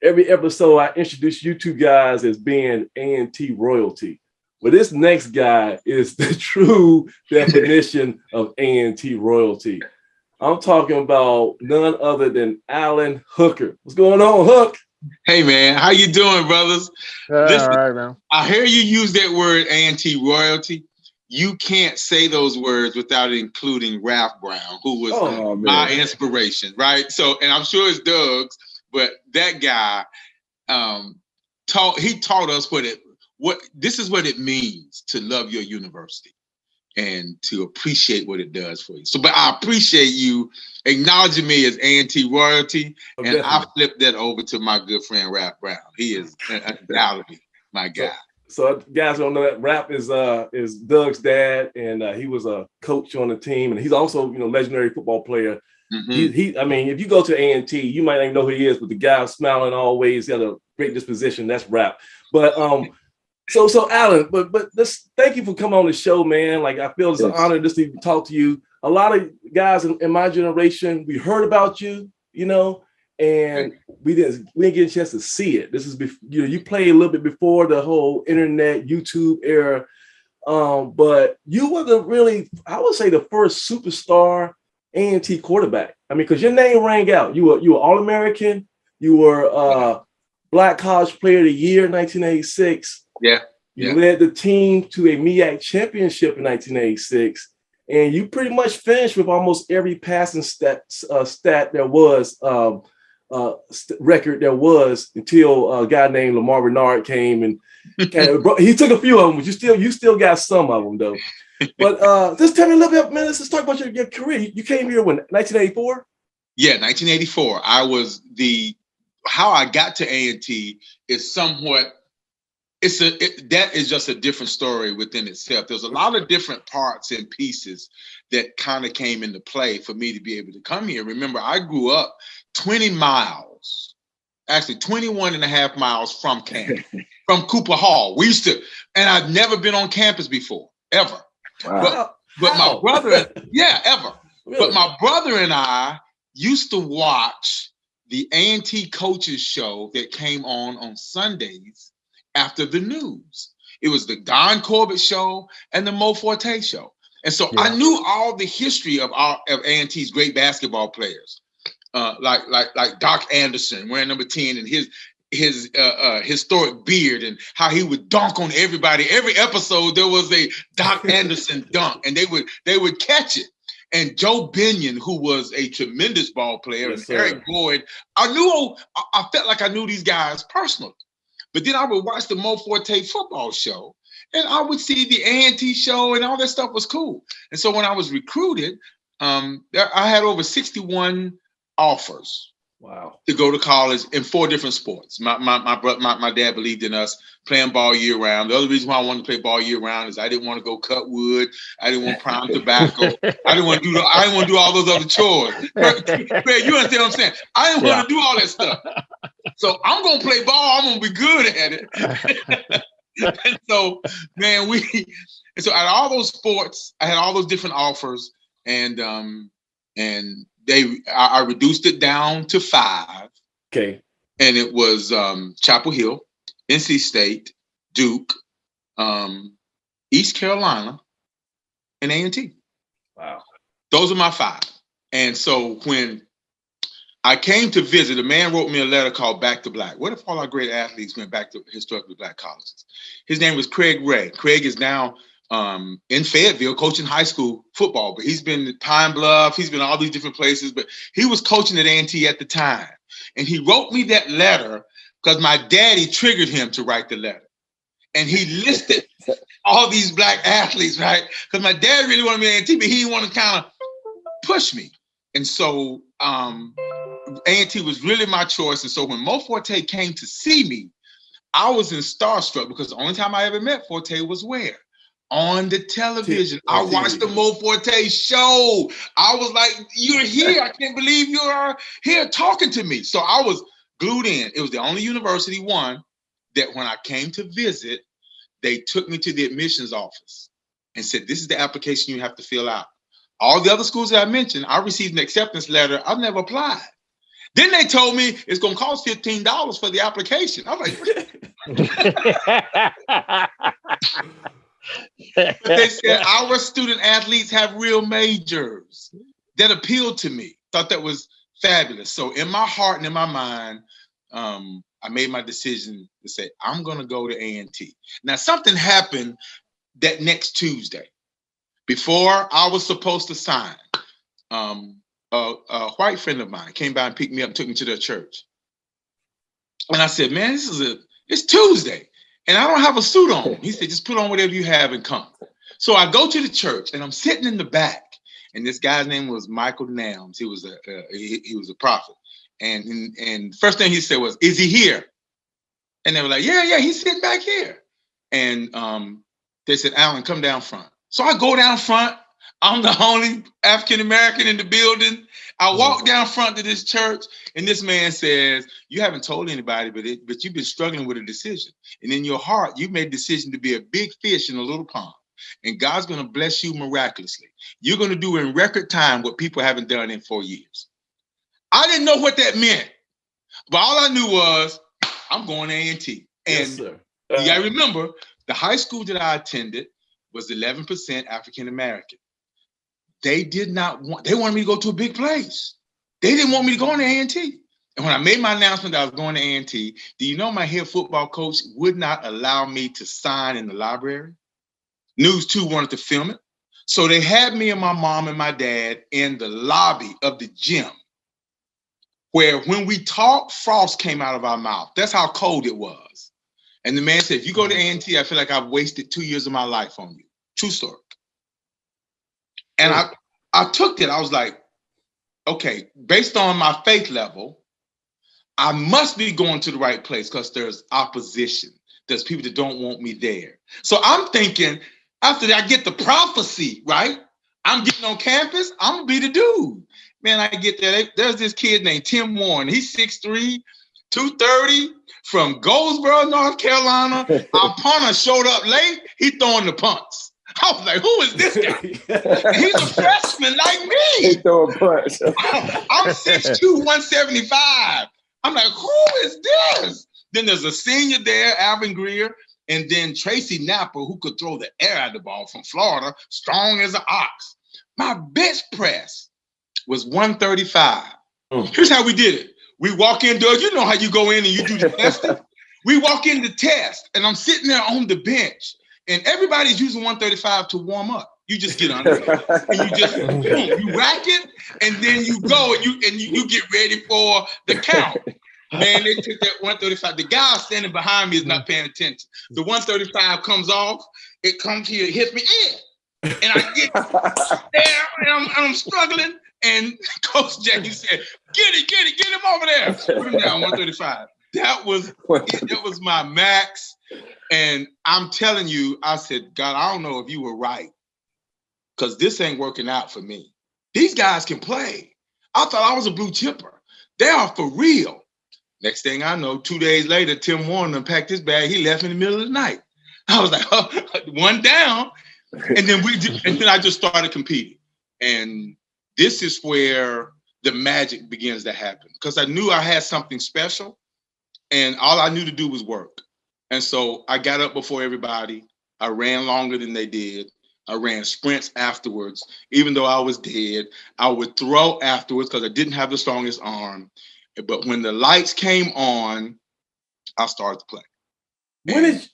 every episode I introduce you two guys as being A&T royalty. Well, this next guy is the true definition of A&T royalty. I'm talking about none other than Alan Hooker. What's going on, Hook? Hey man, how you doing, brothers? Listen, all right, man. I hear you use that word A&T royalty. You can't say those words without including Ralph Brown, who was my inspiration, right? So, and I'm sure it's Doug's, but that guy taught us what this is what it means to love your university and to appreciate what it does for you. So, but I appreciate you acknowledging me as A&T royalty, and I flipped that over to my good friend Ralph Brown. He is undoubtedly my guy. So guys don't know that Rap is Doug's dad, and he was a coach on the team, and he's also legendary football player. Mm-hmm. I mean, if you go to A&T, you might not even know who he is, but the guy smiling always, he had a great disposition. That's Rap. But so Alan, but thank you for coming on the show, man. Like I feel it's an honor just to talk to you. A lot of guys in my generation, we heard about you, and we didn't get a chance to see it. This is you played a little bit before the whole internet YouTube era, but you were I would say the first superstar A&T quarterback. I mean, because your name rang out. You were All-American. You were Black College Player of the Year in 1986. Yeah. You led the team to a MEAC championship in 1986. And you pretty much finished with almost every passing stat there was, record there was, until a guy named Lamar Bernard came and he took a few of them, but you still got some of them though. But just tell me a little bit, man. Let's talk about your career. You came here when 1984? Yeah, 1984. How I got to A&T is somewhat. That is just a different story within itself. There's a lot of different parts and pieces that kind of came into play for me to be able to come here. Remember, I grew up 20 miles, actually 21 and a half miles from campus, from Cooper Hall. And I'd never been on campus before, ever. Wow. But my brother, ever. Really? But my brother and I used to watch the A&T coaches show that came on Sundays after the news. It was the Don Corbett show and the Mo Forte show. And so I knew all the history of A&T's great basketball players, like Doc Anderson wearing number 10 and his historic beard and how he would dunk on everybody. Every episode there was a Doc Anderson dunk, and they would catch it. And Joe Binion, who was a tremendous ball player, and Eric Boyd, I felt like I knew these guys personally. But then I would watch the Mo Forte football show, and I would see the A&T show, and all that stuff was cool. And so when I was recruited, I had over 61 offers. Wow. To go to college in 4 different sports. My dad believed in us playing ball year round. The other reason why I wanted to play ball year round is I didn't want to go cut wood. I didn't want prime tobacco. I didn't want to do all those other chores. You understand what I'm saying? I didn't want to do all that stuff. So I'm gonna play ball. I'm gonna be good at it. And so, man, so out of all those sports, I had all those different offers, and I reduced it down to 5. Okay. And it was Chapel Hill, NC State, Duke, East Carolina, and A&T. Wow. Those are my 5. And so when I came to visit, a man wrote me a letter called Back to Black. What if all our great athletes went back to historically Black colleges? His name was Craig Ray. Craig is now in Fayetteville coaching high school football, but he's been in Pine Bluff, he's been all these different places, but he was coaching at A&T at the time. And he wrote me that letter because my daddy triggered him to write the letter. And he listed all these Black athletes, right? Because my dad really wanted me at A&T, but he didn't want to kind of push me. And so A&T was really my choice. And so when Mo Forte came to see me, I was in starstruck because the only time I ever met Forte was where? On the television. I watched the Mo Forte show. I was like, you're here. I can't believe you are here talking to me. So I was glued in. It was the only university, that when I came to visit, they took me to the admissions office and said, this is the application you have to fill out. All the other schools that I mentioned, I received an acceptance letter. I've never applied. Then they told me it's going to cost $15 for the application. I'm like, but they said our student athletes have real majors. That appealed to me. Thought that was fabulous. So in my heart and in my mind, I made my decision to say, I'm going to go to A&T. Now, something happened that next Tuesday. Before I was supposed to sign, a white friend of mine came by and picked me up and took me to their church. And I said, man, it's Tuesday and I don't have a suit on. He said, just put on whatever you have and come. So I go to the church and I'm sitting in the back, and this guy's name was Michael Nams. He was a prophet. And first thing he said was, is he here? And they were like, yeah, he's sitting back here. And they said, Alan, come down front. So I go down front. I'm the only African-American in the building. I walk down front to this church, and this man says, you haven't told anybody, but you've been struggling with a decision. And in your heart, you made a decision to be a big fish in a little pond. And God's going to bless you miraculously. You're going to do in record time what people haven't done in 4 years. I didn't know what that meant, but all I knew was I'm going to A&T. And yes, sir. You got to remember, the high school that I attended was 11% African-American. They wanted me to go to a big place. They didn't want me to go into A&T. And when I made my announcement that I was going to A&T, do you know my head football coach would not allow me to sign in the library? News 2 wanted to film it. So they had me and my mom and my dad in the lobby of the gym, where when we talked, frost came out of our mouth. That's how cold it was. And the man said, if you go to A&T, I feel like I've wasted 2 years of my life on you. True story. And I took it. I was like, okay, based on my faith level, I must be going to the right place because there's opposition. There's people that don't want me there. So I'm thinking, after I get the prophecy, right? I'm getting on campus, I'm gonna be the dude. Man, I get there. There's this kid named Tim Warren. He's 6'3", 230 from Goldsboro, North Carolina. Our punter showed up late. He throwing the punts. I was like, who is this guy? And he's a freshman like me. He throwing punts. I'm 6'2", 175. I'm like, who is this? Then there's a senior there, Alvin Greer, and then Tracy Napper, who could throw the air out of the ball from Florida, strong as an ox. My bench press was 135. Here's how we did it. We walk in, Doug, you know how you go in and you do the testing? We walk in the test, and I'm sitting there on the bench, and everybody's using 135 to warm up. You just get under it, and you just boom, you rack it, and then you go and you get ready for the count. Man, they took that 135. The guy standing behind me is not paying attention. The 135 comes off, it comes here, it hits me in. And I get there, and I'm struggling. And Coach Jackie said, get him over there. Put him down, 135. That was my max. And I'm telling you, I said, God, I don't know if you were right, because this ain't working out for me. These guys can play. I thought I was a blue chipper. They are for real. Next thing I know, 2 days later, Tim Warren unpacked his bag. He left in the middle of the night. I was like, oh, one down. And then I just started competing. And this is where the magic begins to happen, because I knew I had something special, and all I knew to do was work. And so I got up before everybody. I ran longer than they did. I ran sprints afterwards. Even though I was dead, I would throw afterwards because I didn't have the strongest arm. But when the lights came on, I started to play.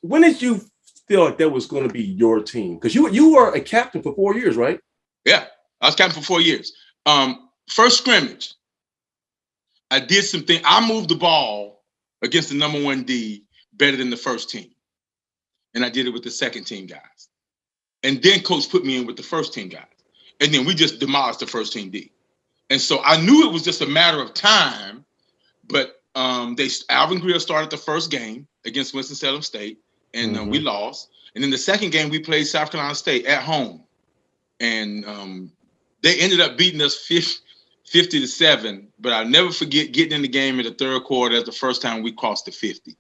When did you feel like that was going to be your team? Because you were a captain for 4 years, right? Yeah, I was captain for 4 years. First scrimmage, I did something. I moved the ball against the number 1 D better than the first team. And I did it with the second team guys. And then coach put me in with the first team guys. And then we just demolished the first team D. And so I knew it was just a matter of time. But Alvin Greer started the first game against Winston-Salem State, and we lost. And then the second game, we played South Carolina State at home. And they ended up beating us 50-7. But I'll never forget getting in the game in the third quarter. That's the first time we crossed the 50.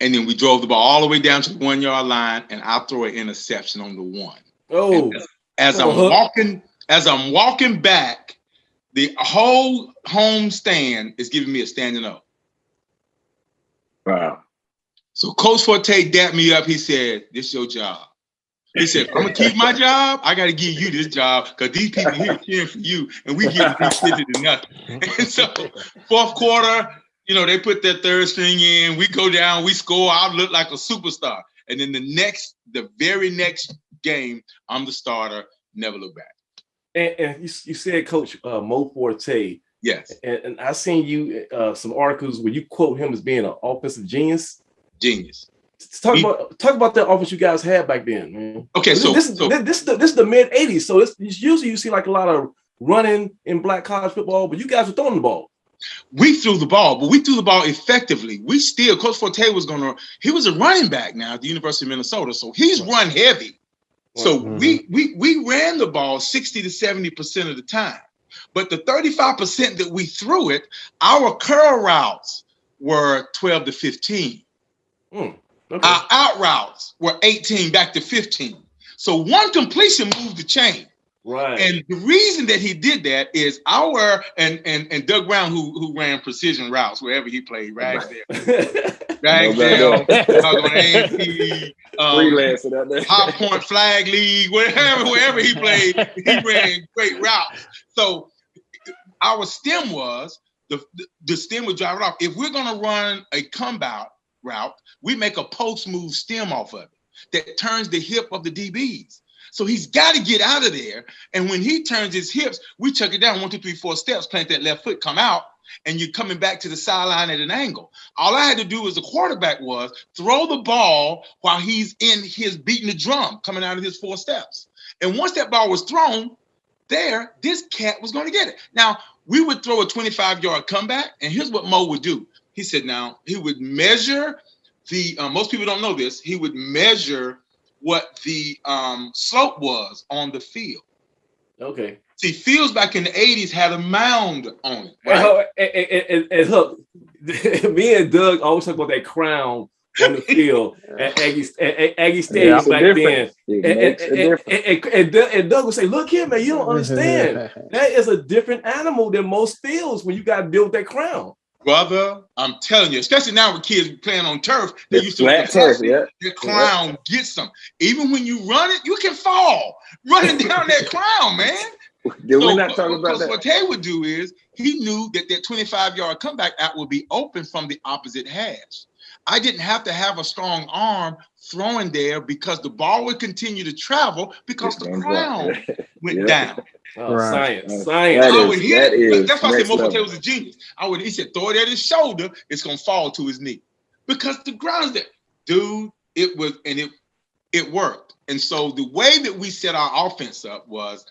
And then we drove the ball all the way down to the 1 yard line, and I throw an interception on the 1. Oh, as I'm walking back, The whole home stand is giving me a standing up. Wow. So Coach Forte dapped me up. He said, "This is your job." He said, "I'm gonna keep my job. I gotta give you this job because these people here cheering for you, and we getting 50 to nothing." And so, fourth quarter, they put that third string in. We go down, we score. I look like a superstar. And then the very next game, I'm the starter. Never look back. And you said Coach Mo Forte. Yes. And I seen you some articles where you quote him as being an offensive genius. Genius. Talk about that offense you guys had back then, man. Okay, this is the mid '80s, so it's usually you see like a lot of running in black college football, but you guys were throwing the ball. We threw the ball, but we threw the ball effectively. Coach Forte he was a running back now at the University of Minnesota, so he's run heavy. So we ran the ball 60 to 70% of the time, but the 35% that we threw it, our curl routes were 12 to 15. Okay. Our out routes were 18 back to 15. So one completion moved the chain. Right. And the reason that he did that is and Doug Brown, who ran precision routes wherever he played, Ragsdale, on A&P, High Point Flag League, wherever he played, he ran great routes. So our stem was the stem would drive it off. If we're gonna run a comeback route, we make a post move stem off of it that turns the hip of the DBs. So he's got to get out of there. And when he turns his hips, we chuck it down 1, 2, 3, 4 steps, plant that left foot, come out, and you're coming back to the sideline at an angle. All I had to do as a quarterback was throw the ball while he's in his beating the drum, coming out of his 4 steps. And once that ball was thrown there, this cat was going to get it. Now, we would throw a 25-yard comeback, and here's what Mo would do. He said, now, he would measure most people don't know this, he would measure what the slope was on the field. Okay. See, fields back in the 80s had a mound on it. Right? And look, me and Doug always talk about that crown on the field at Aggie Stadium back then. And Doug would say, "Look here, man, you don't understand. That is a different animal than most fields when you got to deal with that crown." Brother, I'm telling you, especially now with kids playing on turf, they used to flat turf, the crown gets them. Even when you run it, you can fall running down that crown, man. We're not talking about that. What Tay would do is he knew that 25-yard comeback out would be open from the opposite hash. I didn't have to have a strong arm throwing there because the ball would continue to travel because the crown went down. Oh, right. Science. That's why I said Mo Forte was a genius. He said, throw it at his shoulder, it's gonna fall to his knee. Because the ground is there. Dude, it worked. And so the way that we set our offense up was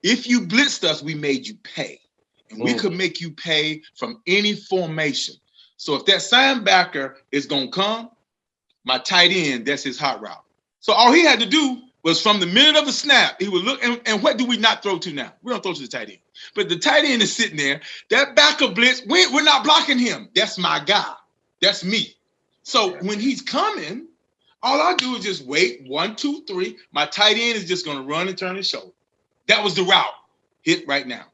if you blitzed us, we made you pay. And we could make you pay from any formation. So if that linebacker is gonna come, my tight end, that's his hot route. So all he had to do was from the minute of the snap, he would look, and what do we not throw to now? We don't throw to the tight end. But the tight end is sitting there, that backup blitz, we're not blocking him. That's my guy. That's me. So when he's coming, all I do is just wait, 1, 2, 3. My tight end is just gonna run and turn his shoulder. That was the route. Hit right now.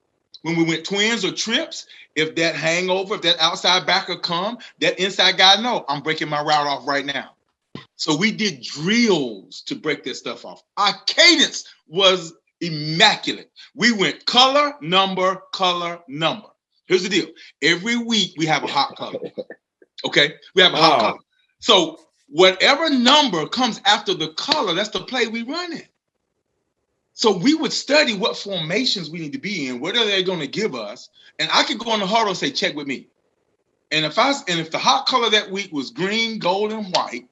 When we went twins or trips, if that hangover, if that outside backer come, that inside guy, no, I'm breaking my route off right now. So we did drills to break this stuff off. Our cadence was immaculate. We went color, number, color, number. Here's the deal. Every week we have a hot color. Okay? We have a hot color. So whatever number comes after the color, that's the play we run in. So we would study what formations we need to be in, what are they going to give us, and I could go in the huddle and say, check with me. And if the hot color that week was green, gold, and white,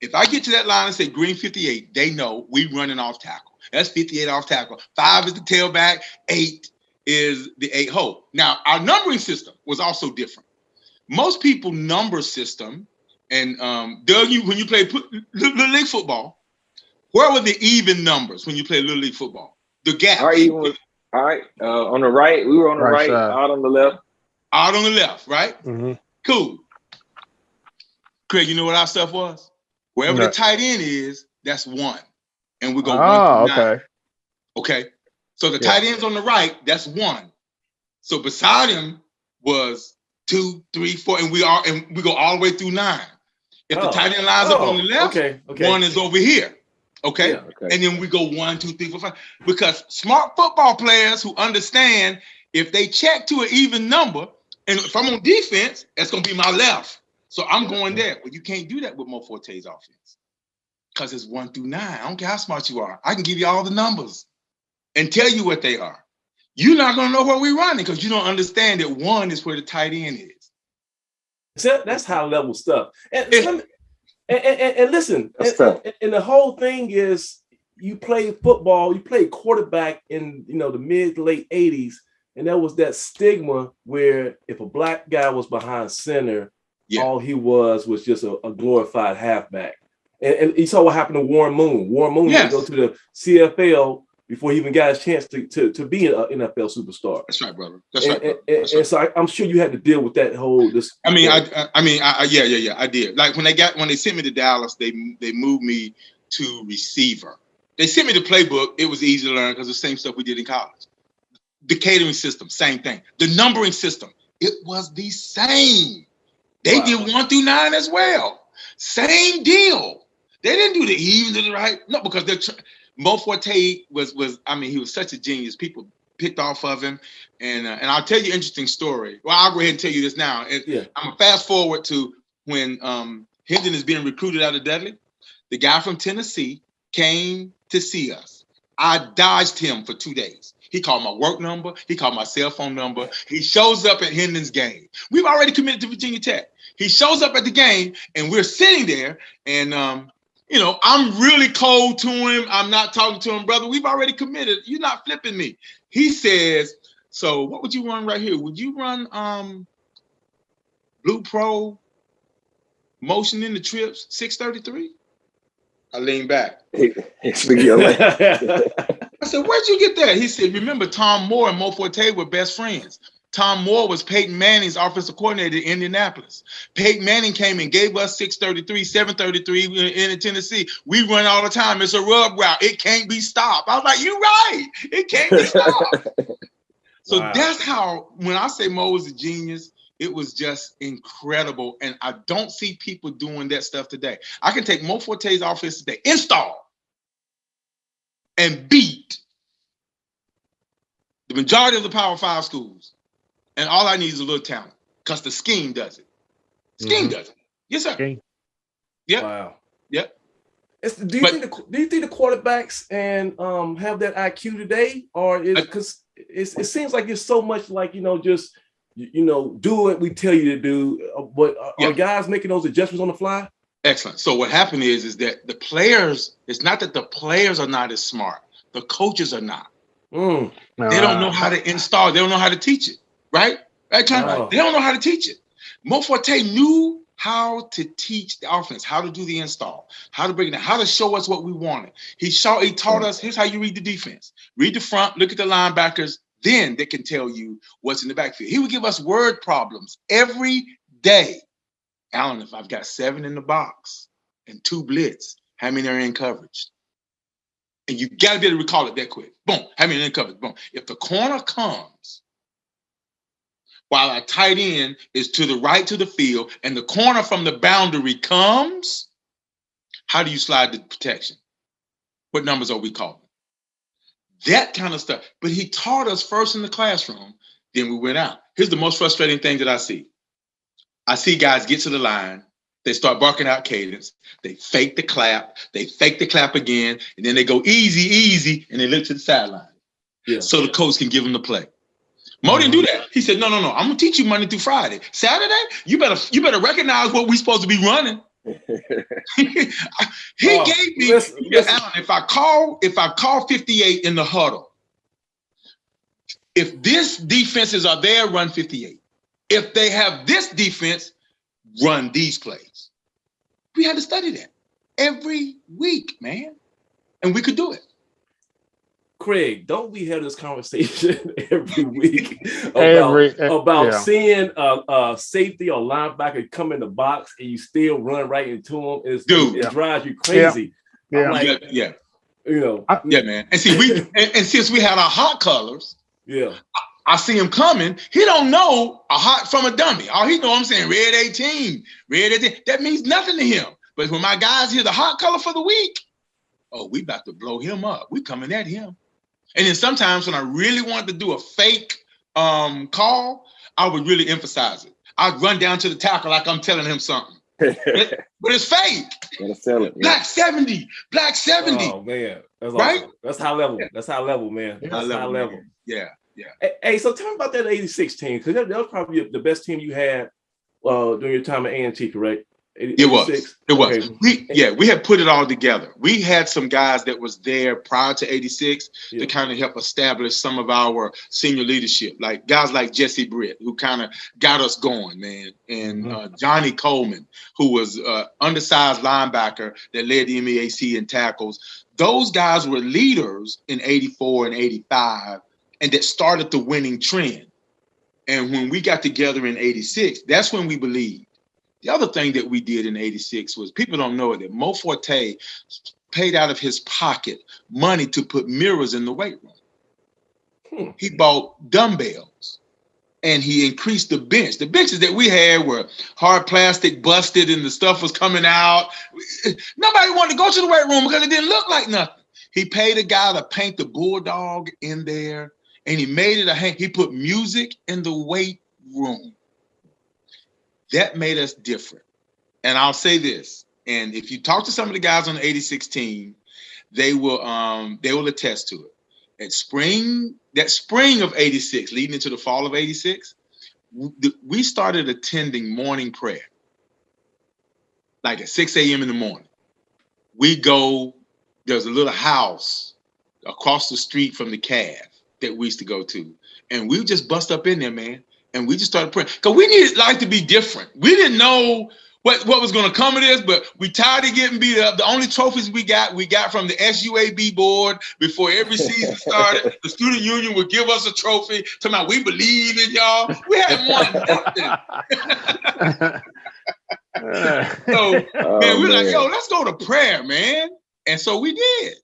if I get to that line and say green 58, they know we running off tackle. That's 58 off tackle. 5 is the tailback. 8 is the 8 hole. Now, our numbering system was also different. Most people number system, and Doug, when you play Little League football, where were the even numbers when you play Little League football? The gap. All right. On the right, we were on the right, out on the left. Out on the left, right? Mm-hmm. Cool. Craig, you know what our stuff was? Wherever the tight end is, that's 1. And we're going 1 through 9. Okay. Okay. So the tight end's on the right, that's 1. So beside him was 2, 3, 4, and we go all the way through 9. If the tight end lines up on the left, one is over here. Okay? Yeah, okay. And then we go 1, 2, 3, 4, 5. Because smart football players who understand if they check to an even number, and if I'm on defense, that's gonna be my left. So I'm going there. But you can't do that with Mo Forte's offense. Because it's 1 through 9. I don't care how smart you are. I can give you all the numbers and tell you what they are. You're not gonna know where we're running because you don't understand that 1 is where the tight end is. So that's high level stuff. And listen, and the whole thing is you play football, you play quarterback in the mid to late 80s, and there was that stigma where if a black guy was behind center, all he was just a glorified halfback. And you saw what happened to Warren Moon. Warren Moon had to go to the CFL before he even got a chance to be an NFL superstar. That's right, brother. And so I'm sure you had to deal with that whole. I did. Like when they sent me to Dallas, they moved me to receiver. They sent me the playbook. It was easy to learn because the same stuff we did in college. The catering system, same thing. The numbering system, it was the same. They did 1 through 9 as well. Same deal. They didn't do the even to the right. No, because Mo Forte was he was such a genius. People picked off of him. And I'll tell you an interesting story. Well, I'll go ahead and tell you this now. I'm going to fast forward to when Hendon is being recruited out of Dudley. The guy from Tennessee came to see us. I dodged him for 2 days. He called my work number. He called my cell phone number. He shows up at Hendon's game. We've already committed to Virginia Tech. He shows up at the game, and we're sitting there, and I'm really cold to him. I'm not talking to him, brother. We've already committed. You're not flipping me. He says, so what would you run right here? Would you run Blue Pro motion in the trips 633? I leaned back. I said, where'd you get that? He said, remember Tom Moore and Mo Forte were best friends. Tom Moore was Peyton Manning's offensive coordinator in Indianapolis. Peyton Manning came and gave us 633, 733 in Tennessee. We run all the time. It's a rub route. It can't be stopped. I was like, you're right. It can't be stopped. So that's how, when I say Mo was a genius, it was just incredible. And I don't see people doing that stuff today. I can take Mo Forte's offense today, install, and beat the majority of the Power 5 schools. And all I need is a little talent because the scheme does it. Scheme does it. Yes, sir. Okay. Yep. Wow. Yep. Do you think the quarterbacks and have that IQ today, or is because it seems like it's so much like just do what we tell you to do, but are guys making those adjustments on the fly? Excellent. So what happened is that the players, it's not that the players are not as smart. The coaches are not. They don't know how to install. They don't know how to teach it. Right? They don't know how to teach it. Mo Forte knew how to teach the offense, how to do the install, how to bring it down, how to show us what we wanted. He taught us, here's how you read the defense. Read the front, look at the linebackers, then they can tell you what's in the backfield. He would give us word problems every day. Alan, if I've got 7 in the box and 2 blitz, how many are in coverage? And you got to be able to recall it that quick. Boom, how many are in coverage? Boom. If the corner comes while our tight end is to the right to the field and the corner from the boundary comes, how do you slide the protection? What numbers are we calling? That kind of stuff. But he taught us first in the classroom, then we went out. Here's the most frustrating thing that I see. I see guys get to the line, they start barking out cadence, they fake the clap again, and then they go easy, easy, and they look to the sideline. Yeah. So the coach can give them the play. Mo didn't do that. He said, no, I'm gonna teach you Monday through Friday. Saturday, you better recognize what we're supposed to be running. He gave me, Alan, if I call 58 in the huddle, if this defenses are there, run 58. If they have this defense, run these plays. We had to study that every week, man. And we could do it. Craig, don't we have this conversation every week about seeing a safety or linebacker come in the box and you still run right into him? It drives you crazy. Yeah, man. And see, and since we had our hot colors, I see him coming. He don't know a hot from a dummy. All he know, I'm saying red 18, red 18. That means nothing to him. But when my guys hear the hot color for the week, oh, we about to blow him up. We coming at him. And then sometimes when I really wanted to do a fake call, I would really emphasize it. I'd run down to the tackle like I'm telling him something. But it's fake. Gotta sell it. Black 70. Black 70. Oh, man. That's right? Awesome. That's high level. That's high level, man. That's high level. Man. Yeah. Hey, so tell me about that 86 team, because that was probably the best team you had during your time at A&T, correct? 86? It was. Okay. We had put it all together. We had some guys that was there prior to 86 to kind of help establish some of our senior leadership, like guys like Jesse Britt, who kind of got us going, man, and Johnny Coleman, who was undersized linebacker that led the MEAC in tackles. Those guys were leaders in 84 and 85, and that started the winning trend. And when we got together in 86, that's when we believed. The other thing that we did in 86 was, people don't know it, that Mo Forte paid out of his pocket money to put mirrors in the weight room. He bought dumbbells and he increased the bench. The benches that we had were hard plastic, busted, and the stuff was coming out. Nobody wanted to go to the weight room because it didn't look like nothing. He paid a guy to paint the bulldog in there, and he made it he put music in the weight room. That made us different. And I'll say this, and if you talk to some of the guys on the 86 team, they will attest to it. That spring of 86, leading into the fall of 86, we started attending morning prayer. Like at 6 a.m. in the morning. We go, there's a little house across the street from the Cav that we used to go to. And we just bust up in there, man. And we just started praying. Because we needed life to be different. We didn't know what was going to come of this, but we tired of getting beat up. The only trophies we got from the SUAB board before every season started. The student union would give us a trophy, talking about we believe in y'all. We hadn't won nothing. Man, we're like, yo, let's go to prayer, man. And so we did.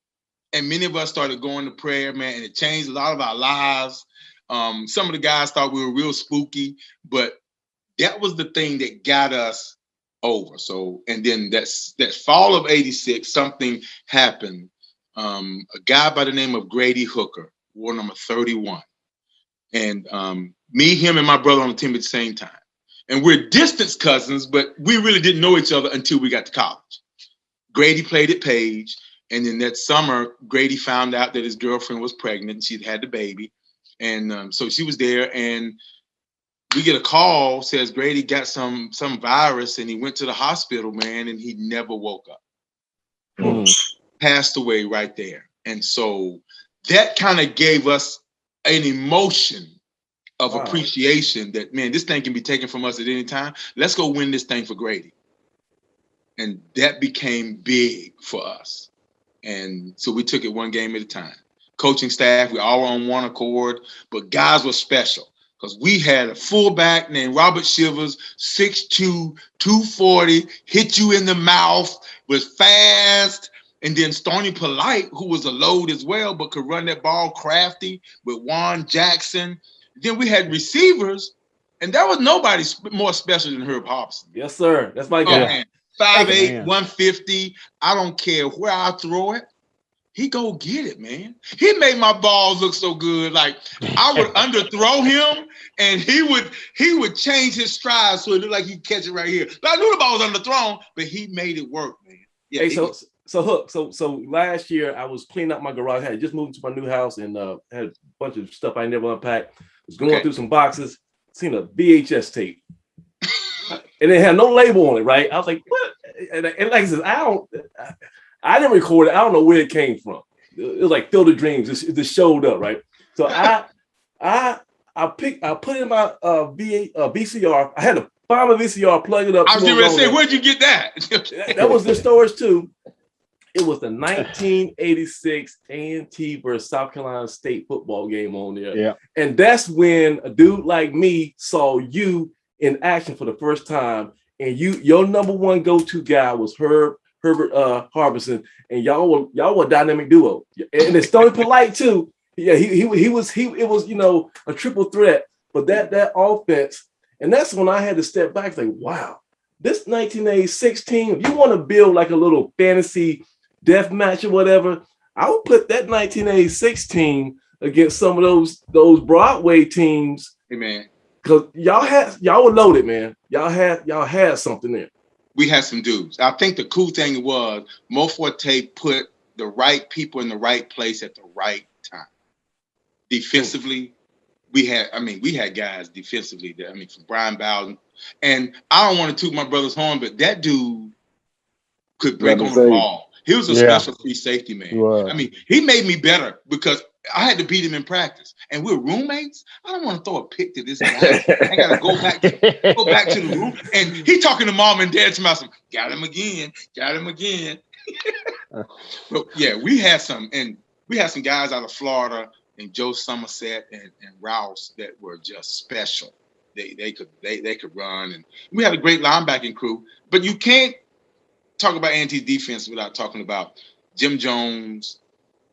And many of us started going to prayer, man, and it changed a lot of our lives. Some of the guys thought we were real spooky, but that was the thing that got us over. So, and then that fall of 86, something happened. A guy by the name of Grady Hooker, war number 31. And me, him, and my brother on the team at the same time. And we're distant cousins, but we really didn't know each other until we got to college. Grady played at Page. And then that summer, Grady found out that his girlfriend was pregnant. She'd had the baby. And so she was there, and we get a call, says Grady got some virus, and he went to the hospital, man, and he never woke up. Passed away right there. And so that kind of gave us an emotion of appreciation that, man, this thing can be taken from us at any time. Let's go win this thing for Grady. And that became big for us. And so we took it one game at a time. Coaching staff, we all were on one accord, but guys were special because we had a fullback named Robert Shivers, 6'2", 240, hit you in the mouth, was fast. And then Stoney Polite, who was a load as well, but could run that ball crafty with Juan Jackson. Then we had receivers, and there was nobody more special than Herb Hobson. Yes, sir. That's my guy. 5'8", 150. I don't care where I throw it. He go get it, man. He made my balls look so good. Like I would underthrow him, and he would change his stride so it looked like he'd catch it right here. But I knew the ball was underthrown, but he made it work, man. Yeah. Hey, so Hook. So last year I was cleaning up my garage. I had just moved to my new house and had a bunch of stuff I never unpacked. Was going through some boxes, seen a VHS tape, and it had no label on it. Right? I was like, what? And like I said, I didn't record it. I don't know where it came from. It was like Field of Dreams. It just showed up, right? So I put in my VCR. I had to find my VCR, plug it up. I was going to say, where'd you get that? That was the storage too. It was the 1986 A&T versus South Carolina State football game on there. Yeah. And that's when a dude like me saw you in action for the first time. And your number one go-to guy was Herbert Harbison, and y'all were a dynamic duo. And it's Stoney Polite too. Yeah, it was, you know, a triple threat, but that offense, and that's when I had to step back, like, wow, this 1986 team, if you want to build like a little fantasy death match or whatever, I would put that 1986 team against some of those Broadway teams. Hey, man. Because y'all were loaded, man. Y'all had something there. We had some dudes. I think the cool thing was Mo Forte put the right people in the right place at the right time. Defensively, we had guys defensively that, from Brian Bowden. And I don't want to toot my brother's horn, but that dude could break on the ball. He was a special free safety, man. He made me better because I had to beat him in practice. And we're roommates. I don't want to throw a pick to this guy. I got to go back to the room. And he talking to mom and dad to myself, got him again. But yeah, we had some guys out of Florida and Joe Somerset and Rouse that were just special. They could run, and we had a great linebacking crew. But you can't talk about A&T defense without talking about Jim Jones,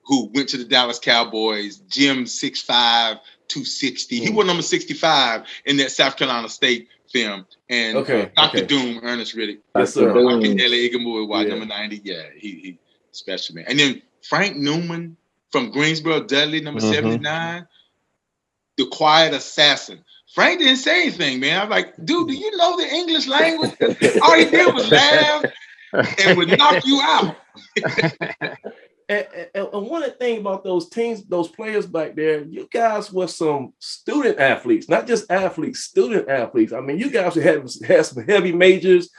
who went to the Dallas Cowboys. Jim 6'5", 260. He was number 65 in that South Carolina State film. And Dr. Doom, Ernest Riddick. Yes, sir. L.A. Igamu, number 90. Yeah, he special, man. And then Frank Newman from Greensboro Dudley, number 79. The quiet assassin. Frank didn't say anything, man. I was like, dude, do you know the English language? All he did was laugh and would knock you out. And one of the things about those teams, those players back there, you guys were some student athletes, not just athletes, student athletes. I mean, you guys had some heavy majors,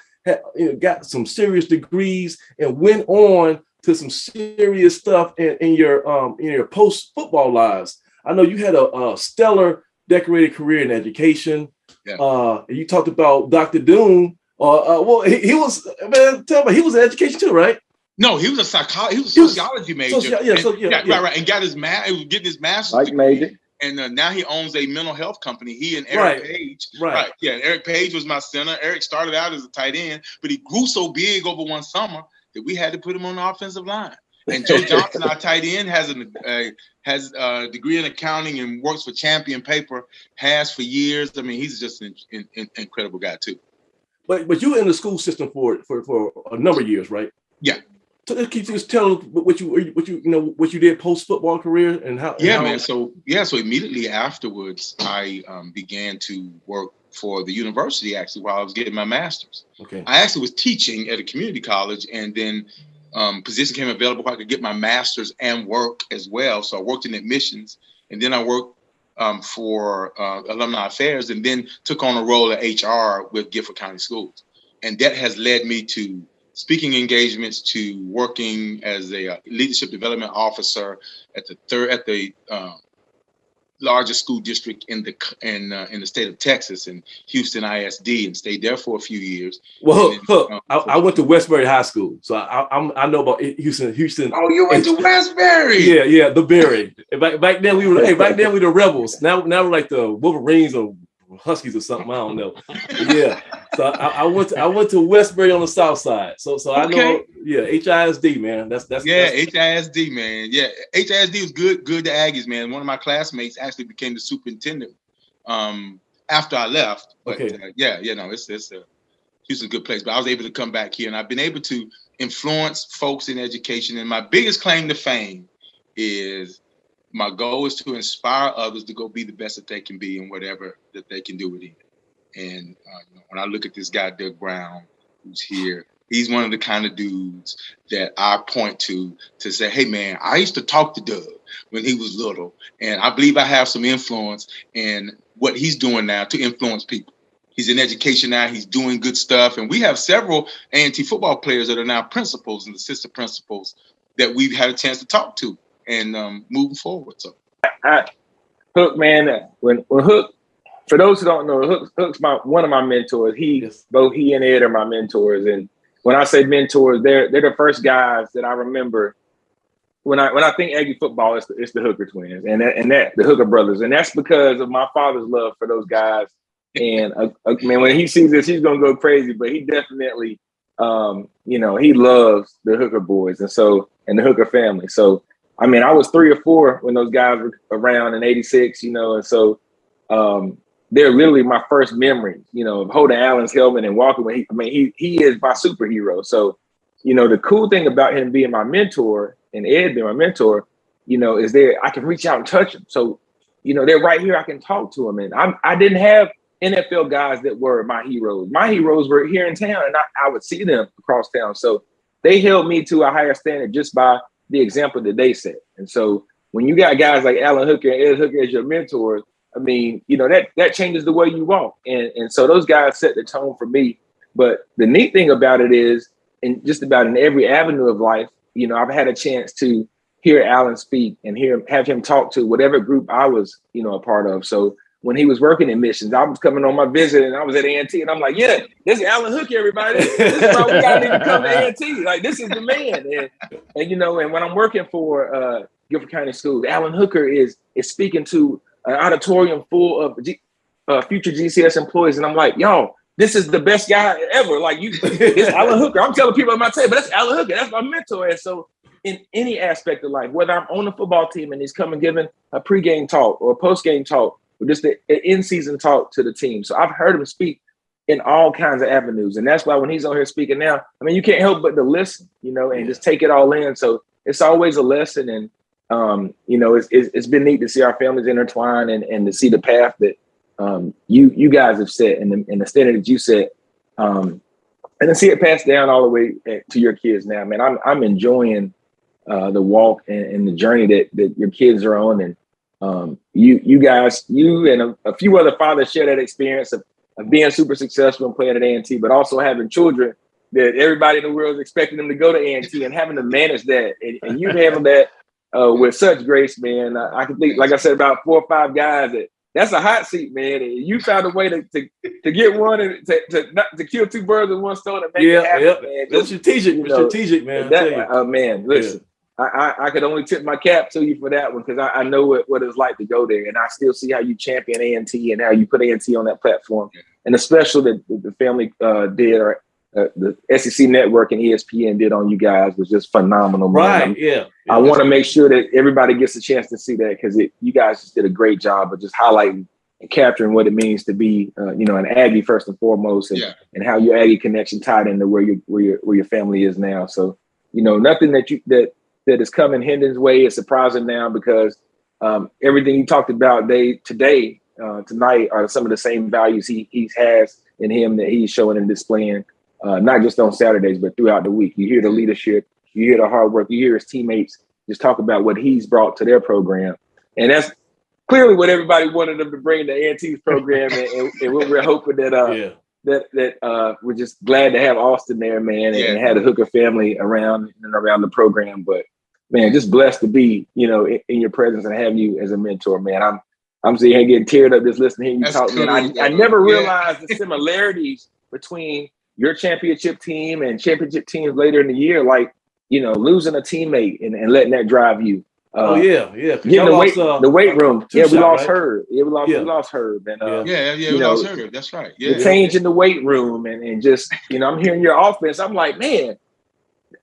got some serious degrees, and went on to some serious stuff in your post-football lives. I know you had a stellar decorated career in education. Yeah. You talked about Dr. Doom. He was in education too, right? No, he was a sociology major. Right. And got his getting his master's degree. And now he owns a mental health company. He and Eric Page. Right. Yeah, Eric Page was my center. Eric started out as a tight end, but he grew so big over one summer that we had to put him on the offensive line. And Joe Johnson, our tight end, has a degree in accounting and works for Champion Paper, has for years. I mean, he's just an incredible guy too. But you were in the school system for a number of years, right? Yeah. So can you just tell what you did post football career and how? Yeah, man. So immediately afterwards, I began to work for the university actually while I was getting my master's. Okay. I actually was teaching at a community college, and then position came available where I could get my master's and work as well. So I worked in admissions, and then I worked for alumni affairs, and then took on a role at HR with Gifford County Schools, and that has led me to speaking engagements, to working as a leadership development officer at the largest school district in the state of Texas, in Houston ISD, and stayed there for a few years. Well, I went to Westbury High School, so I know about Houston. Oh, you went to Westbury? Yeah, the Berry. Back then we were the Rebels. Now we're like the Wolverines or Huskies or something. I don't know. Yeah. So I went to Westbury on the south side. So I know. Yeah, HISD, man. That's HISD, man. Yeah, HISD was good to Aggies, man. One of my classmates actually became the superintendent after I left. But it's Houston's a good place. But I was able to come back here, and I've been able to influence folks in education. And my biggest claim to fame is my goal is to inspire others to go be the best that they can be in whatever that they can do with it. And when I look at this guy, Doug Brown, who's here, he's one of the kind of dudes that I point to say, hey, man, I used to talk to Doug when he was little. And I believe I have some influence in what he's doing now to influence people. He's in education now. He's doing good stuff. And we have several A&T football players that are now principals and assistant principals that we've had a chance to talk to and moving forward. So, Hook, man, when Hook, for those who don't know, Hook's one of my mentors. Both he and Ed are my mentors. And when I say mentors, they're the first guys that I remember when I think Aggie football. It's the Hooker twins and the Hooker brothers, and that's because of my father's love for those guys. And man, when he sees this, he's gonna go crazy. But he definitely, he loves the Hooker boys and the Hooker family. So I mean, I was 3 or 4 when those guys were around in '86, you know, and so they're literally my first memory, you know, of holding Allen's helmet and walking with he is my superhero. So, you know, the cool thing about him being my mentor and Ed being my mentor, you know, is I can reach out and touch them. So, you know, they're right here. I can talk to them. And I didn't have NFL guys that were my heroes. My heroes were here in town, and I would see them across town. So they held me to a higher standard just by the example that they set. And so when you got guys like Alan Hooker and Ed Hooker as your mentors, I mean, you know, that changes the way you walk. And so those guys set the tone for me. But the neat thing about it is, in just about in every avenue of life, you know, I've had a chance to hear Alan speak and have him talk to whatever group I was, you know, a part of. So when he was working in missions, I was coming on my visit and I was at A&T and I'm like, yeah, this is Alan Hooker, everybody. This is why we got to come to A&T. Like, this is the man. And you know, and when I'm working for Guilford County Schools, Alan Hooker is speaking to an auditorium full of future GCS employees. And I'm like, y'all, this is the best guy ever. Like, it's Alan Hooker. I'm telling people at my table, but that's Alan Hooker. That's my mentor. And so in any aspect of life, whether I'm on the football team and he's coming giving a pregame talk or a postgame talk, or just an in-season talk to the team. So I've heard him speak in all kinds of avenues. And that's why when he's on here speaking now, I mean, you can't help but to listen, you know, and just take it all in. So it's always a lesson. And, you know, it's been neat to see our families intertwine and to see the path that you guys have set and the standard that you set. And to see it passed down all the way to your kids now, man, I'm enjoying the walk and the journey that your kids are on. And you guys and a few other fathers share that experience of being super successful and playing at A&T, but also having children that everybody in the world is expecting them to go to A&T and having to manage that. And you've handled that with such grace, man. I can think, like I said, about 4 or 5 guys that's a hot seat, man. And you found a way to get one and to kill 2 birds with 1 stone and make it happen, man. That's strategic, strategic, man. Man, listen. Yeah. I could only tip my cap to you for that one because I know what it's like to go there, and I still see how you champion A&T and how you put A&T on that platform, and the special that the family did, or the SEC Network and ESPN did on you guys was just phenomenal. Man. Right? I want to make sure that everybody gets a chance to see that because you guys just did a great job of just highlighting and capturing what it means to be, you know, an Aggie first and foremost, and how your Aggie connection tied into where your family is now. So, you know, nothing that is coming Hendon's way is surprising now because everything you talked about tonight are some of the same values he has in him that he's showing and displaying, not just on Saturdays, but throughout the week. You hear the leadership, you hear the hard work, you hear his teammates just talk about what he's brought to their program. And that's clearly what everybody wanted them to bring to A&T's program. and we're hoping that we're just glad to have Austin there, man, and have the Hooker family around the program. But man, just blessed to be, you know, in your presence and have you as a mentor, man. I'm sitting here getting teared up just listening to you talk, cool, man. I never realized the similarities between your championship team and championship teams later in the year, like, you know, losing a teammate and letting that drive you. Getting the weight room. We lost Herb. We lost Herb. And we lost Herb. That's right. The change in the weight room and just, you know, I'm hearing your offense. I'm like, man,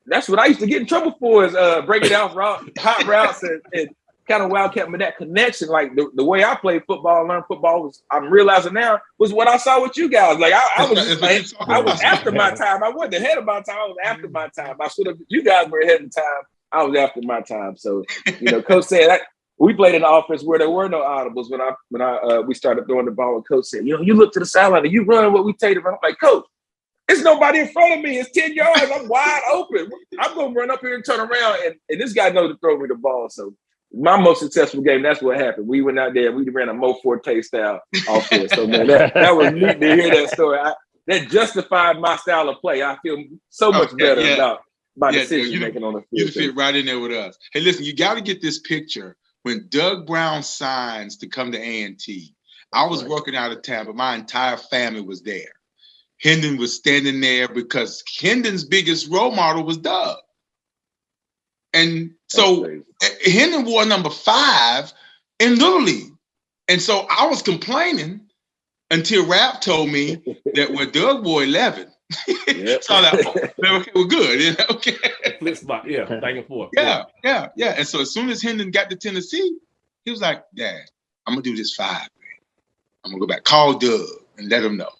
that's what I used to get in trouble for is breaking down hot routes and kind of wildcat. But that connection, like the way I played football and learned football I'm realizing now was what I saw with you guys. Like I was after my time. I wasn't ahead of my time. I was after my time. You guys were ahead of time. I was after my time. So, you know, Coach said we played in an offense where there were no audibles when we started throwing the ball. And Coach said, you know, you look to the sideline and you run what we tell you to run. I'm like, Coach, there's nobody in front of me. It's 10 yards. I'm wide open. I'm going to run up here and turn around. And this guy knows to throw me the ball. So my most successful game, that's what happened. We went out there. We ran a Mo Forte style offense. So, man, that was neat to hear that story. That justified my style of play. I feel so much better about my decision making on the field. You fit right in there with us. Hey, listen, you got to get this picture. When Doug Brown signs to come to A&T, I was working out of town, but my entire family was there. Hendon was standing there because Hendon's biggest role model was Doug. And so Hendon wore number 5 in Little League. And so I was complaining until Rap told me that when Doug wore 11, Yep. So like, okay, we're good. Okay. Flip spot, back and forth. Yeah. And so as soon as Hendon got to Tennessee, he was like, Dad, I'm gonna do this 5. Man. I'm gonna go back, call Doug and let him know.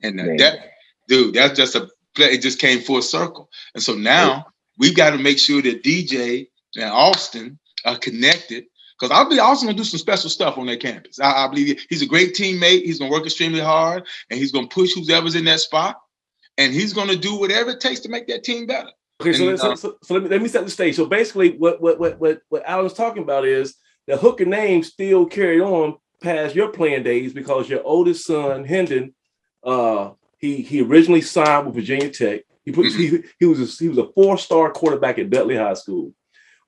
And that's just it just came full circle. And so now we've got to make sure that DJ and Austin are connected. Because I believe Austin gonna do some special stuff on that campus. I believe he's a great teammate. He's gonna work extremely hard, and he's gonna push whoever's in that spot, and he's gonna do whatever it takes to make that team better. Okay, so let me set the stage. So basically, what Alan's talking about is the Hooker name still carried on past your playing days because your oldest son Hendon, he originally signed with Virginia Tech. He was a 4-star quarterback at Dudley High School.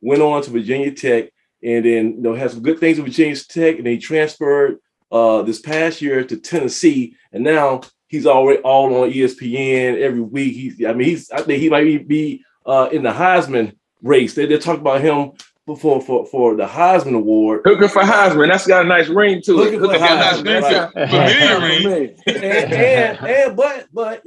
Went on to Virginia Tech. And then, had some good things with Virginia Tech, and then he transferred this past year to Tennessee, and now he's already all on ESPN every week. I think he might be in the Heisman race. They're talking about him for the Heisman Award. Hooker for Heisman. That's got a nice ring to it. Hooker for Heisman, right. But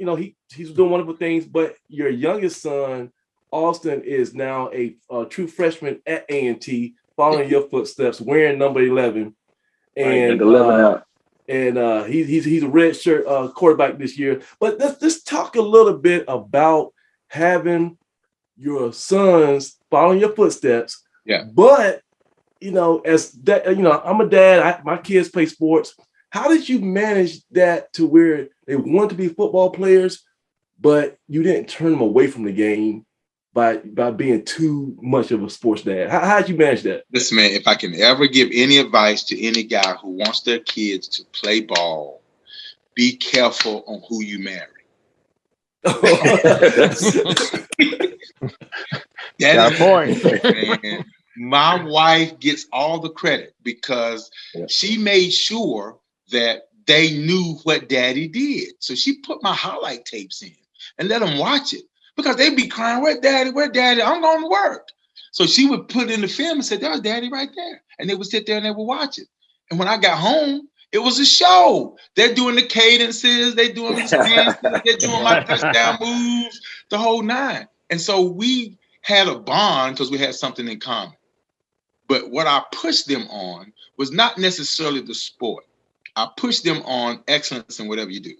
he's doing wonderful things. But your youngest son, Austin, is now a true freshman at A&T. Following your footsteps, wearing number 11, and he's a red shirt quarterback this year. But let's talk a little bit about having your sons following your footsteps. Yeah. But as that, I'm a dad. My kids play sports. How did you manage that to where they want to be football players, but you didn't turn them away from the game by being too much of a sports dad? How'd you manage that? Listen, man, if I can ever give any advice to any guy who wants their kids to play ball, be careful on who you marry. That point. Man, my wife gets all the credit because she made sure that they knew what daddy did. So she put my highlight tapes in and let them watch it. Because they'd be crying, where daddy? I'm going to work. So she would put in the film and say, there's daddy right there. And they would sit there and they would watch it. And when I got home, it was a show. They're doing the cadences, they're doing the stances, they're doing my touchdown moves, the whole 9. And so we had a bond because we had something in common. But what I pushed them on was not necessarily the sport. I pushed them on excellence in whatever you do.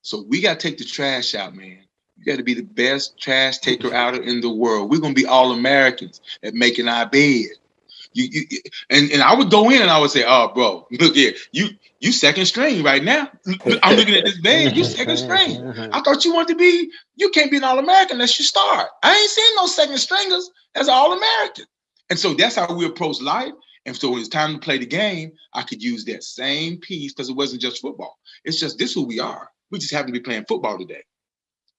So we got to take the trash out, man. You got to be the best trash taker out in the world. We're going to be all Americans at making our bed. And I would go in and I would say, oh, bro, look here. You second string right now. I'm looking at this bed. You second string. I thought you wanted to be, you can't be an All-American unless you start. I ain't seen no second stringers as an All-American. And so that's how we approach life. And so when it's time to play the game, I could use that same piece because it wasn't just football. It's just this who we are. We just happen to be playing football today.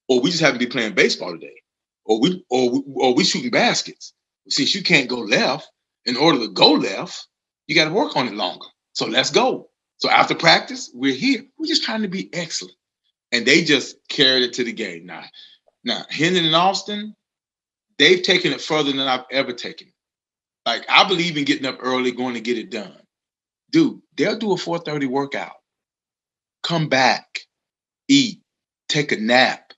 Or we just happen to be playing baseball today. Or we shooting baskets. Since you can't go left, in order to go left, you got to work on it longer. So let's go. So after practice, we're here. We're just trying to be excellent. And they just carried it to the game. Now, Hendon and Austin, they've taken it further than I've ever taken it. Like, I believe in getting up early, going to get it done. Dude, they'll do a 4:30 workout, come back, eat, take a nap,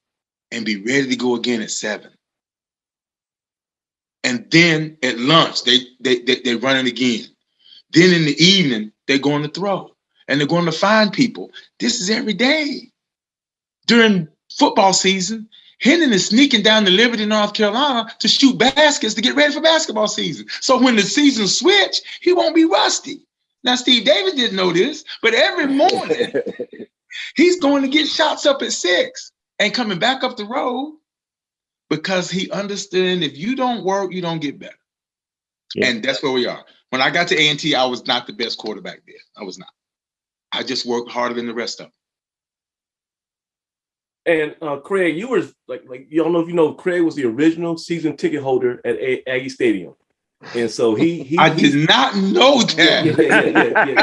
and be ready to go again at 7. And then at lunch, they run it again. Then in the evening, they're going to throw. And they're going to find people. This is every day. During football season, Hendon is sneaking down to Liberty, North Carolina to shoot baskets to get ready for basketball season. So when the season switch, he won't be rusty. Now, Steve Davis didn't know this, but every morning, he's going to get shots up at 6 and coming back up the road because he understood if you don't work, you don't get better. Yeah. And that's where we are. When I got to A&T, I was not the best quarterback there. I was not. I just worked harder than the rest of them. And Craig, you were like you don't know if you know, Craig was the original season ticket holder at Aggie Stadium, and so I did not know that. Yeah.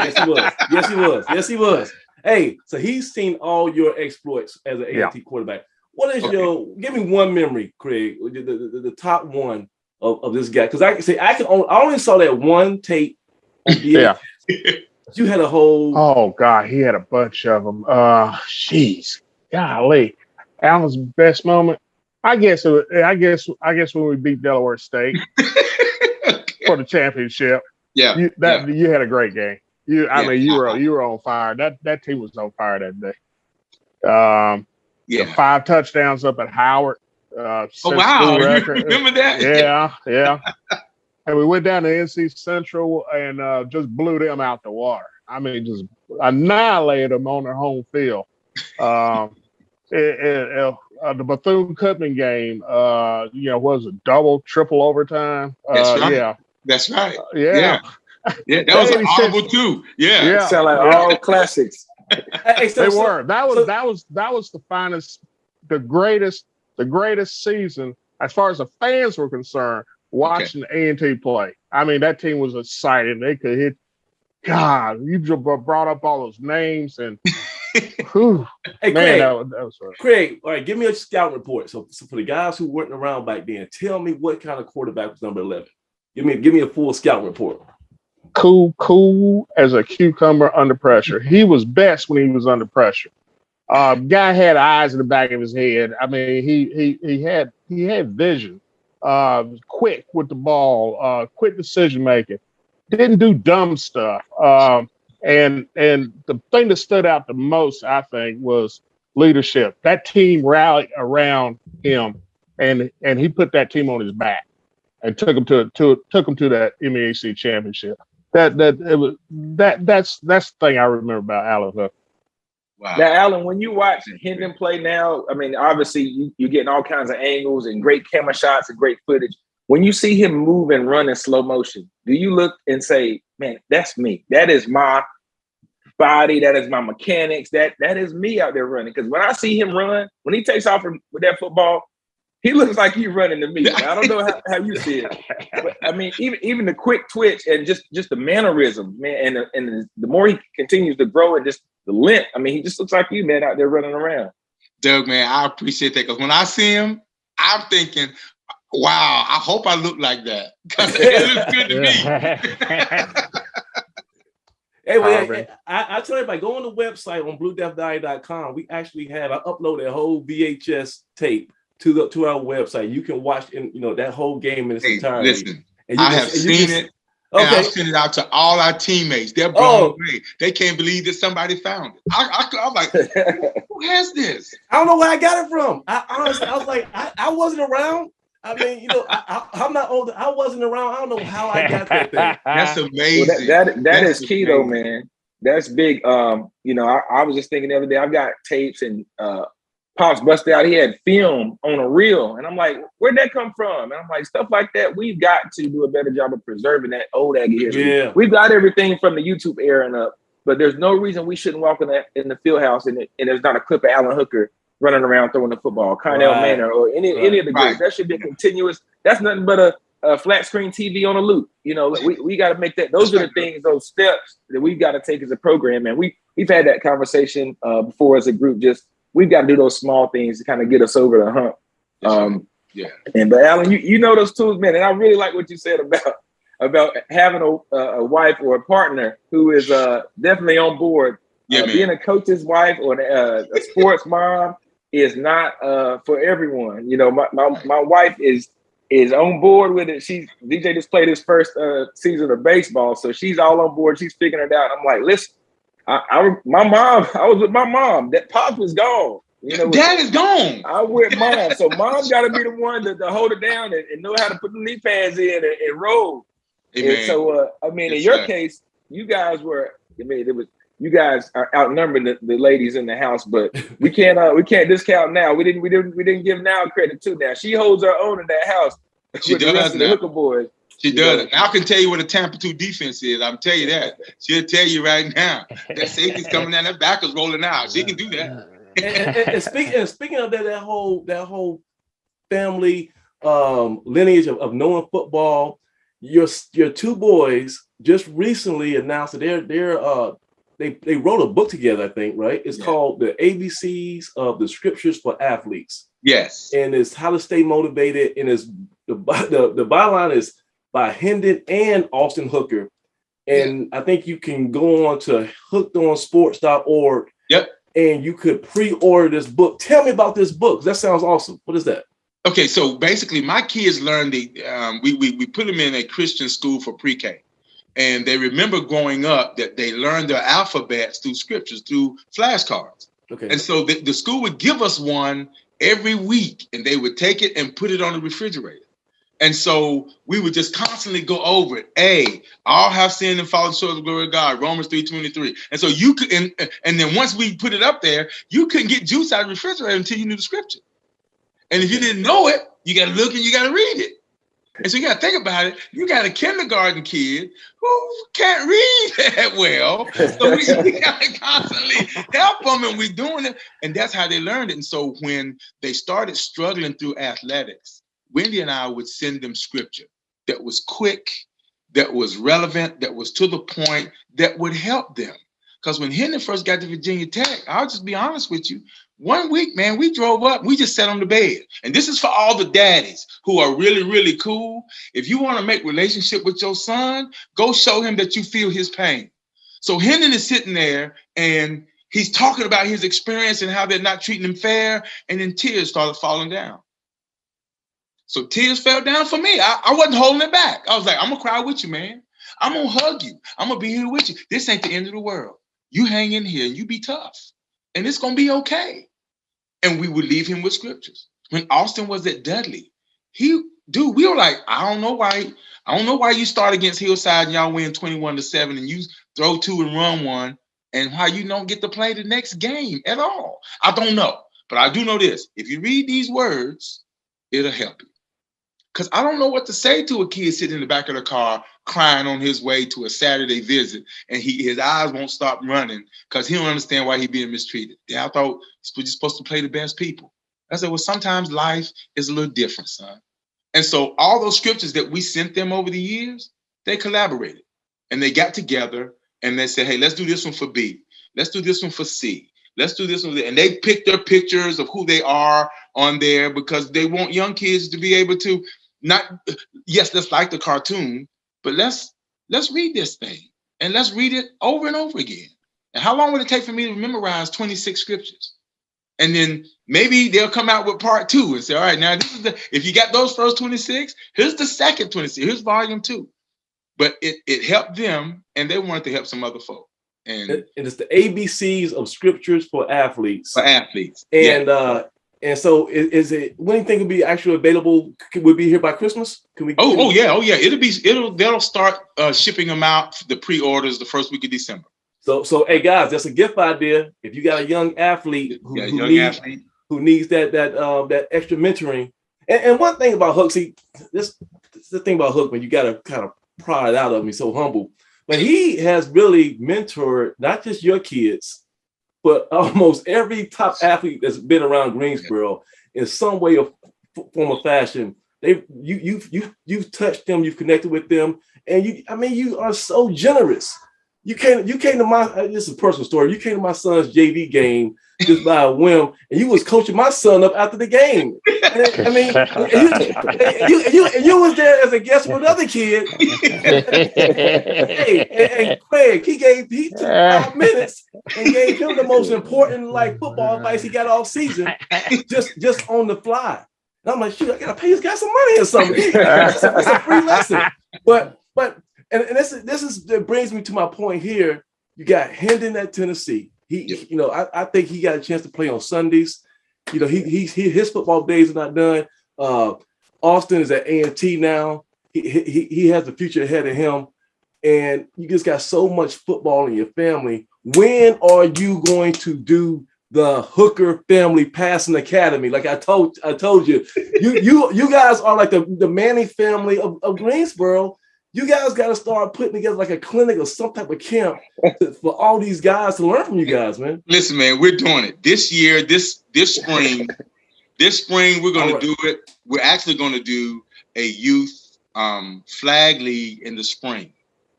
Yes, he was. Hey, so he's seen all your exploits as an A&T quarterback. What is give me one memory, Craig, the top one of this guy? Because I only saw that one tape. Yeah. You had a whole. Oh God, he had a bunch of them. Jeez, golly. Allen's best moment. I guess when we beat Delaware State for the championship. Yeah, you had a great game. You were on fire. That team was on fire that day. The 5 touchdowns up at Howard. Oh wow! You remember that? Yeah. And we went down to NC Central and just blew them out the water. I mean, just annihilated them on their home field. The Bethune-Cookman game, was a double, triple overtime. That's right. Yeah. That's right. Yeah. Yeah, that was horrible too. Yeah. Sound like all classics. They were. That was the finest, the greatest season as far as the fans were concerned. Watching A&T play, I mean, that team was exciting. They could hit. God, you just brought up all those names and. Whew, hey, man, Craig, that was right. Craig, all right, give me a scout report. So for the guys who weren't around back then, tell me what kind of quarterback was number 11. Give me a full scout report. Cool as a cucumber under pressure. He was best when he was under pressure. Guy had eyes in the back of his head. I mean, he had vision. Quick with the ball. Quick decision making. Didn't do dumb stuff. And the thing that stood out the most, I think, was leadership. That team rallied around him, and he put that team on his back and took him to that MEAC championship. That's the thing I remember about Allen Hooker. Wow. Now, Allen, when you watch Hendon play now, I mean, obviously you're getting all kinds of angles and great camera shots and great footage. When you see him move and run in slow motion, do you look and say, man, that's me. That is my body. That is my mechanics. That is me out there running. Because when I see him run, when he takes off with that football, he looks like he's running to me. I don't know how you see it. But, I mean, even the quick twitch and just the mannerism, man, and the more he continues to grow and just the limp, I mean, he just looks like you, man, out there running around. Doug, man, I appreciate that. Because when I see him, I'm thinking, wow, I hope I look like that. Because it looks good to me. Hey, I tell everybody, go on the website on BlueDeathDiary.com. We actually have, I uploaded a whole VHS tape to our website. You can watch that whole game in its entirety. Listen, I have seen it. Okay. And I've sent it out to all our teammates. They're blown away. They can't believe that somebody found it. I'm like, who has this? I don't know where I got it from. Honestly, I was like, I wasn't around. I mean, I'm not old. I wasn't around. I don't know how I got that thing. That's amazing. Well, that is key, though, man. That's big. I was just thinking the other day, I've got tapes and Pops busted out. He had film on a reel. And I'm like, where'd that come from? And I'm like, stuff like that. We've got to do a better job of preserving that old Aggie history. Yeah. We've got everything from the YouTube era and up, but there's no reason we shouldn't walk in the field house and there's not a clip of Allen Hooker running around throwing the football, Carnell Manor, or any of the greats. That should be continuous. That's nothing but a flat screen TV on a loop. We got to make that. Those are the things, those steps that we've got to take as a program. And we've had that conversation before as a group. Just we've got to do those small things to kind of get us over the hump. But Allen, you know those tools, man. And I really like what you said about having a wife or a partner who is definitely on board. Being a coach's wife or a sports mom is not for everyone. My wife is on board with it. DJ just played his first season of baseball, so she's all on board. She's figuring it out. I'm like, listen, I was with my mom. That Pop was gone. Dad is gone. I with mom, so mom's got to be the one to hold it down and know how to put the knee pads in and roll. Amen. And so, in your case, you guys were. You guys are outnumbering the ladies in the house, but we can't discount now. We didn't give now credit to now. She holds her own in that house. She does now. The Hooker boys. She does. I can tell you what a Tampa 2 defense is. I'm tell you that. She'll tell you right now. That safety's coming down, that back is rolling out. She can do that. and speaking of that whole family lineage of knowing football, your two boys just recently announced that they wrote a book together, I think, right? It's called The ABCs of the Scriptures for Athletes. Yes. And it's how to stay motivated. And it's the byline is by Hendon and Austin Hooker. And I think you can go on to hookedonsports.org. Yep. and you could pre-order this book. Tell me about this book. That sounds awesome. What is that? Okay, so basically, my kids learned we put them in a Christian school for pre-K, and they remember growing up that they learned their alphabets through scriptures, through flashcards. Okay, and so the school would give us one every week, and they would take it and put it on the refrigerator. And so we would just constantly go over it. All have sinned and fallen short of the glory of God, Romans 3:23. And so you could, and then once we put it up there, you couldn't get juice out of the refrigerator until you knew the scripture. And if you didn't know it, you got to look and you got to read it. And so you got to think about it. You got a kindergarten kid who can't read that well. So we got to constantly help them, and we're doing it. And that's how they learned it. And so when they started struggling through athletics, Wendy and I would send them scripture that was quick, that was relevant, that was to the point, that would help them. Because when Hendon first got to Virginia Tech, I'll just be honest with you, one week, man, we drove up, we just sat on the bed. And this is for all the daddies who are really, really cool. If you want to make relationship with your son, go show him that you feel his pain. So Hendon is sitting there and he's talking about his experience and how they're not treating him fair. And then tears started falling down. So tears fell down for me. I wasn't holding it back. I was like, I'm going to cry with you, man. I'm going to hug you. I'm going to be here with you. This ain't the end of the world. You hang in here and you be tough. And it's going to be okay. And we would leave him with scriptures. When Austin was at Dudley, we were like, I don't know why you start against Hillside and y'all win 21-7 and you throw 2 and run 1, and how you don't get to play the next game at all. I don't know. But I do know this. If you read these words, it'll help you. Because I don't know what to say to a kid sitting in the back of the car crying on his way to a Saturday visit, and his eyes won't stop running because he don't understand why he's being mistreated. Yeah, I thought we're just supposed to play the best people. I said, well, sometimes life is a little different, son. And so all those scriptures that we sent them over the years, they collaborated. And they got together and they said, hey, let's do this one for B. Let's do this one for C. Let's do this one. And they pick their pictures of who they are on there because they want young kids to be able to let's like the cartoon, but let's read this thing and let's read it over and over again. And how long would it take for me to memorize 26 scriptures? And then maybe they'll come out with part 2 and say, all right, now if you got those first 26, here's the second 26, here's volume 2. But it helped them, and they wanted to help some other folk. And it's the ABCs of scriptures for athletes. For athletes. And and so is it, when do you think it'll be actually available? Will it be here by Christmas? Can we? Oh yeah. They'll start shipping them out, the pre-orders, the first week of December. So hey guys, that's a gift idea. If you got a young athlete who needs that extra mentoring. And one thing about Hook, see, this is the thing about Hook, when you got to kind of pry it out of me, so humble. But he has really mentored not just your kids, but almost every top athlete that's been around Greensboro in some way or form of fashion. You've touched them, you've connected with them, and you are so generous. You came to my, this is a personal story. You came to my son's JV game just by a whim, and you was coaching my son up after the game. You was there as a guest with another kid. and Craig, he took 5 minutes and gave him the most important football advice he got all season, just on the fly. And I'm like, shoot, I gotta pay this guy some money or something. It's a free lesson. But that brings me to my point here. You got Hendon at Tennessee. I think he got a chance to play on Sundays. His football days are not done. Austin is at A&T now. He has the future ahead of him, and you just got so much football in your family. When are you going to do the Hooker Family Passing Academy? Like I told you, you guys are like the Manning family of Greensboro. You guys got to start putting together like a clinic or some type of camp for all these guys to learn from you guys, man. Listen, man, we're doing it this year, this spring. This spring, we're going to do it. We're actually going to do a youth flag league in the spring.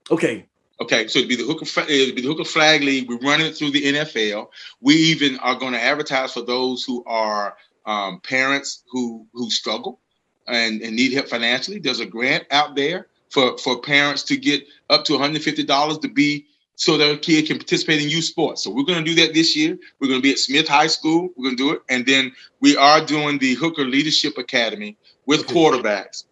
Okay. So it'd be the Hooker Flag League. We're running it through the NFL. We even are going to advertise for those who are parents who struggle and need help financially. There's a grant out there for parents to get up to $150 to be so that a kid can participate in youth sports. So we're going to do that this year. We're going to be at Smith High School. We're going to do it. And then we are doing the Hooker Leadership Academy with quarterbacks.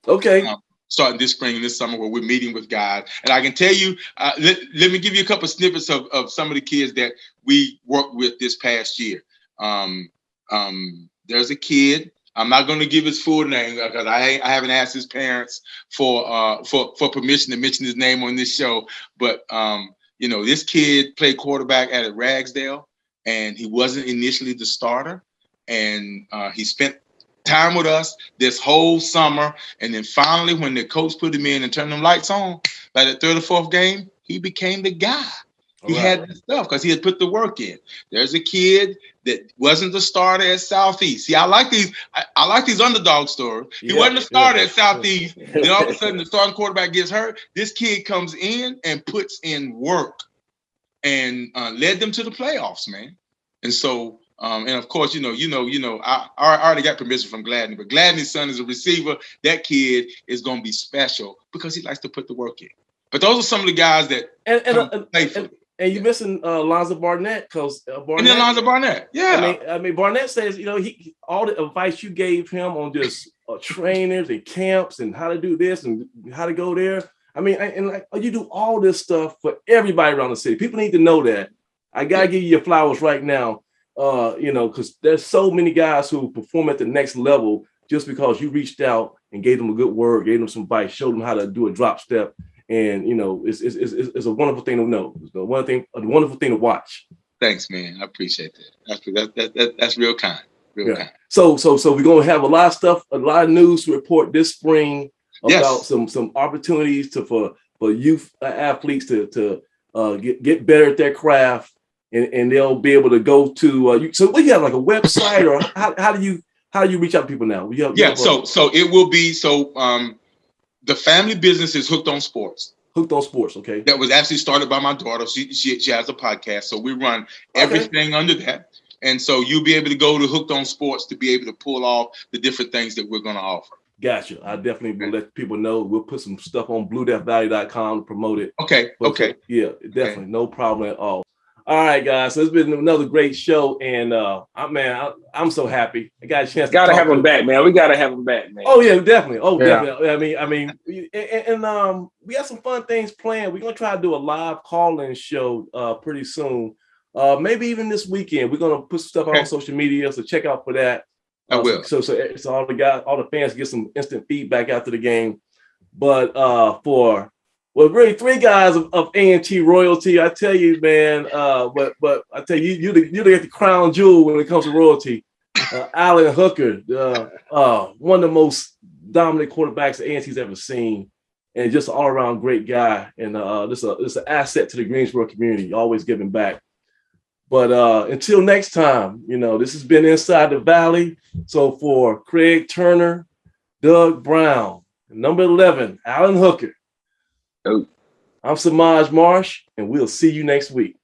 Okay. Starting this spring and this summer, where we're meeting with guys. And I can tell you, let me give you a couple of snippets of some of the kids that we worked with this past year. There's a kid. I'm not going to give his full name because I haven't asked his parents for permission to mention his name on this show. But this kid played quarterback at Ragsdale, and he wasn't initially the starter. And he spent time with us this whole summer. And then finally, when the coach put him in and turned them lights on, by the third or fourth game, he became the guy. He had the stuff because he had put the work in. There's a kid that wasn't the starter at Southeast. See, I like these underdog stories. He wasn't the starter at Southeast. Then all of a sudden, the starting quarterback gets hurt. This kid comes in and puts in work and led them to the playoffs, man. And so, and of course, I already got permission from Gladney, but Gladney's son is a receiver. That kid is going to be special because he likes to put the work in. But those are some of the guys that play for. And you're missing Lonzo Barnett because Barnett. And then Lonzo Barnett, yeah. I mean, Barnett says, he all the advice you gave him on just trainers and camps and how to do this and how to go there. I mean, you do all this stuff for everybody around the city. People need to know that. I gotta give you your flowers right now, because there's so many guys who perform at the next level just because you reached out and gave them a good word, gave them some advice, showed them how to do a drop step. And it's a wonderful thing to know. It's a wonderful thing to watch. Thanks, man. I appreciate that. That's real kind. Real kind. So we're gonna have a lot of stuff, a lot of news to report this spring about some opportunities for youth athletes to get better at their craft, and they'll be able to go to. So we have like a website, or how do you reach out to people now? So it will be the family business is Hooked on Sports. Hooked on Sports, okay. That was actually started by my daughter. She has a podcast, so we run everything under that. And so you'll be able to go to Hooked on Sports to be able to pull off the different things that we're going to offer. Gotcha. I definitely will let people know. We'll put some stuff on BlueDeathValley.com to promote it. Okay. Yeah, definitely. Okay. No problem at all. All right, guys. So it's been another great show, and I'm so happy. I got a chance. Gotta have him back, man. We gotta have him back, man. Oh yeah, definitely. Definitely. I mean, and we got some fun things planned. We're gonna try to do a live call-in show pretty soon. Maybe even this weekend. We're gonna put stuff on social media, so check out for that. I will. So all the fans get some instant feedback after the game. But really, three guys of A&T royalty. I tell you, man. But I tell you, you're the crown jewel when it comes to royalty. Alan Hooker, one of the most dominant quarterbacks that A&T's ever seen, and just an all-around great guy. And this is an asset to the Greensboro community. Always giving back. But until next time, this has been Inside the Valley. So for Craig Turner, Doug Brown, and number 11, Alan Hooker. I'm Samaj Marsh, and we'll see you next week.